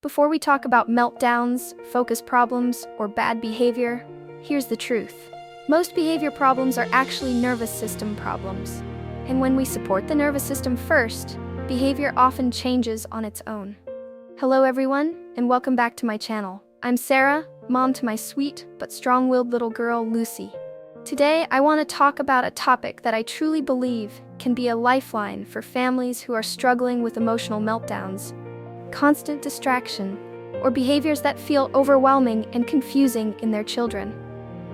Before we talk about meltdowns, focus problems, or bad behavior, here's the truth. Most behavior problems are actually nervous system problems. And when we support the nervous system first, behavior often changes on its own. Hello everyone, and welcome back to my channel. I'm Sarah, mom to my sweet but strong-willed little girl, Lucy. Today, I want to talk about a topic that I truly believe can be a lifeline for families who are struggling with emotional meltdowns, constant distraction, or behaviors that feel overwhelming and confusing in their children.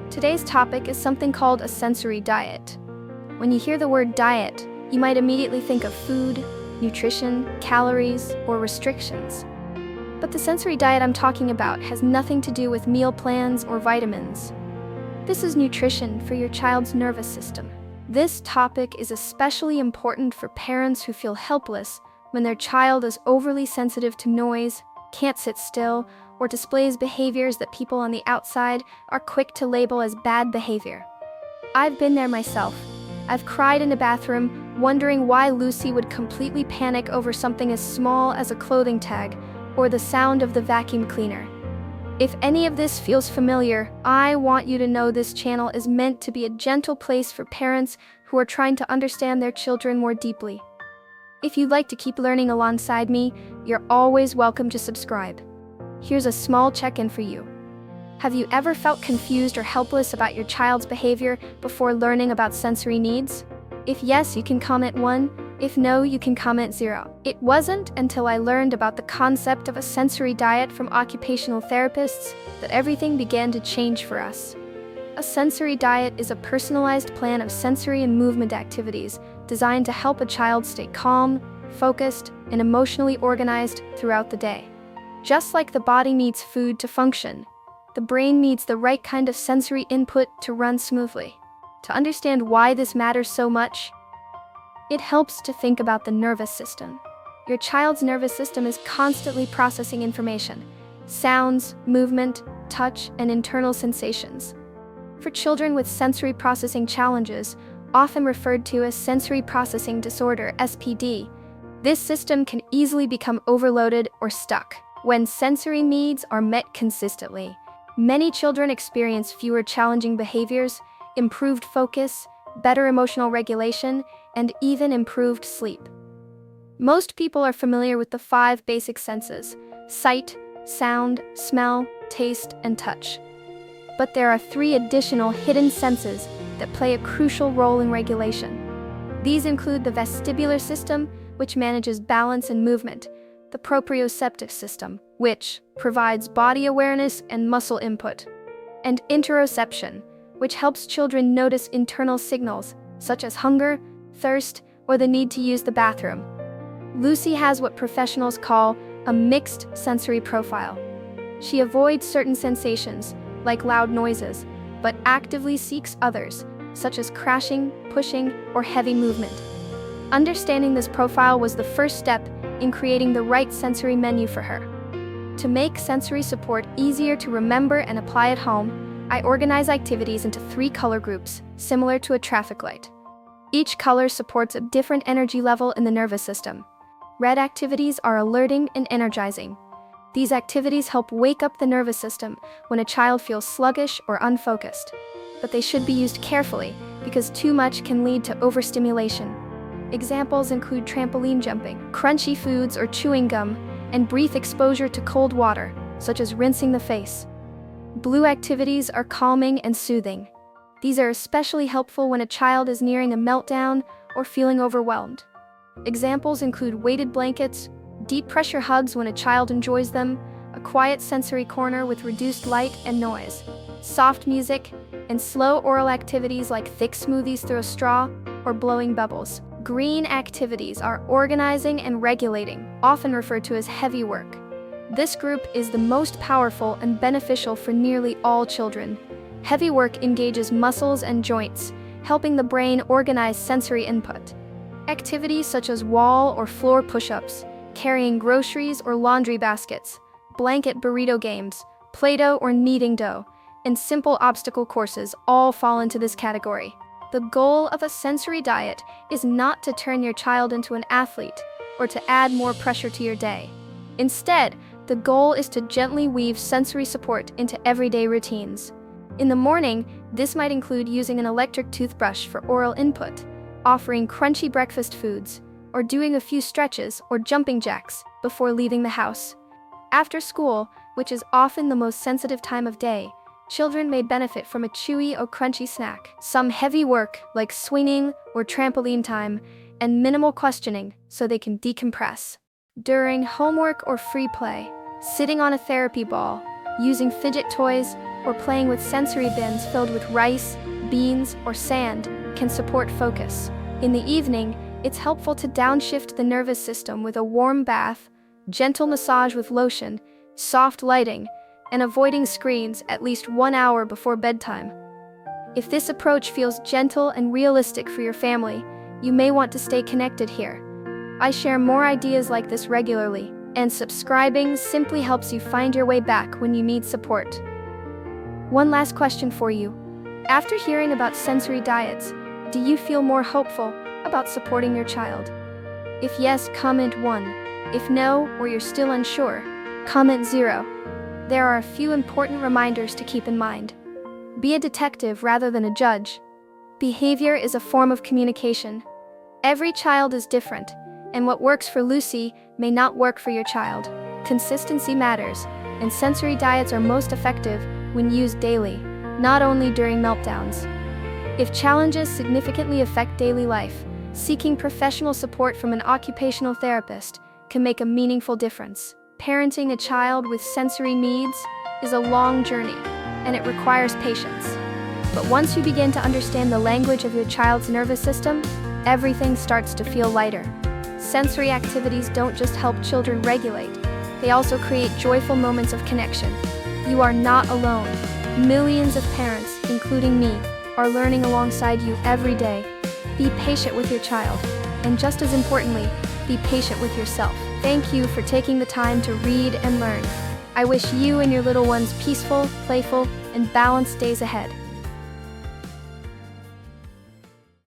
Today's topic is something called a sensory diet. When you hear the word diet, you might immediately think of food, nutrition, calories, or restrictions. But the sensory diet I'm talking about has nothing to do with meal plans or vitamins. This is nutrition for your child's nervous system. This topic is especially important for parents who feel helpless when their child is overly sensitive to noise, can't sit still, or displays behaviors that people on the outside are quick to label as bad behavior. I've been there myself. I've cried in a bathroom, wondering why Lucy would completely panic over something as small as a clothing tag or the sound of the vacuum cleaner. If any of this feels familiar, I want you to know this channel is meant to be a gentle place for parents who are trying to understand their children more deeply. If you'd like to keep learning alongside me, you're always welcome to subscribe. Here's a small check-in for you. Have you ever felt confused or helpless about your child's behavior before learning about sensory needs? If yes, you can comment 1. If no, you can comment 0. It wasn't until I learned about the concept of a sensory diet from occupational therapists that everything began to change for us. A sensory diet is a personalized plan of sensory and movement activities designed to help a child stay calm, focused, and emotionally organized throughout the day. Just like the body needs food to function, the brain needs the right kind of sensory input to run smoothly. To understand why this matters so much, it helps to think about the nervous system. Your child's nervous system is constantly processing information: sounds, movement, touch, and internal sensations. For children with sensory processing challenges, often referred to as sensory processing disorder (SPD), this system can easily become overloaded or stuck. When sensory needs are met consistently, many children experience fewer challenging behaviors, improved focus, better emotional regulation, and even improved sleep. Most people are familiar with the 5 basic senses: sight, sound, smell, taste, and touch. But there are 3 additional hidden senses that play a crucial role in regulation. These include the vestibular system, which manages balance and movement, the proprioceptive system, which provides body awareness and muscle input, and interoception, which helps children notice internal signals, such as hunger, thirst, or the need to use the bathroom. Lucy has what professionals call a mixed sensory profile. She avoids certain sensations, like loud noises, but actively seeks others, such as crashing, pushing, or heavy movement. Understanding this profile was the first step in creating the right sensory menu for her. To make sensory support easier to remember and apply at home, I organize activities into 3 color groups, similar to a traffic light. Each color supports a different energy level in the nervous system. Red activities are alerting and energizing. These activities help wake up the nervous system when a child feels sluggish or unfocused. But they should be used carefully because too much can lead to overstimulation. Examples include trampoline jumping, crunchy foods or chewing gum, and brief exposure to cold water, such as rinsing the face. Blue activities are calming and soothing. These are especially helpful when a child is nearing a meltdown or feeling overwhelmed. Examples include weighted blankets, deep pressure hugs when a child enjoys them, a quiet sensory corner with reduced light and noise, soft music, and slow oral activities like thick smoothies through a straw or blowing bubbles. Green activities are organizing and regulating, often referred to as heavy work. This group is the most powerful and beneficial for nearly all children. Heavy work engages muscles and joints, helping the brain organize sensory input. Activities such as wall or floor push-ups, carrying groceries or laundry baskets, blanket burrito games, Play-Doh or kneading dough, and simple obstacle courses all fall into this category. The goal of a sensory diet is not to turn your child into an athlete or to add more pressure to your day. Instead, The goal is to gently weave sensory support into everyday routines. In the morning, this might include using an electric toothbrush for oral input, offering crunchy breakfast foods, or doing a few stretches or jumping jacks before leaving the house. After school, which is often the most sensitive time of day, children may benefit from a chewy or crunchy snack. Some heavy work, like swinging or trampoline time, and minimal questioning so they can decompress. During homework or free play, sitting on a therapy ball, using fidget toys, or playing with sensory bins filled with rice, beans, or sand can support focus. In the evening, it's helpful to downshift the nervous system with a warm bath, gentle massage with lotion, soft lighting, and avoiding screens at least 1 hour before bedtime. If this approach feels gentle and realistic for your family, you may want to stay connected here. I share more ideas like this regularly, and subscribing simply helps you find your way back when you need support. One last question for you. After hearing about sensory diets, do you feel more hopeful about supporting your child? If yes, comment 1. If no, or you're still unsure, comment 0. There are a few important reminders to keep in mind. Be a detective rather than a judge. Behavior is a form of communication. Every child is different, and what works for Lucy may not work for your child. Consistency matters, and sensory diets are most effective when used daily, not only during meltdowns. If challenges significantly affect daily life, seeking professional support from an occupational therapist can make a meaningful difference. Parenting a child with sensory needs is a long journey, and it requires patience. But once you begin to understand the language of your child's nervous system, everything starts to feel lighter. Sensory activities don't just help children regulate, they also create joyful moments of connection. You are not alone. Millions of parents, including me, are learning alongside you every day. Be patient with your child, and just as importantly, be patient with yourself. Thank you for taking the time to read and learn. I wish you and your little ones peaceful, playful, and balanced days ahead.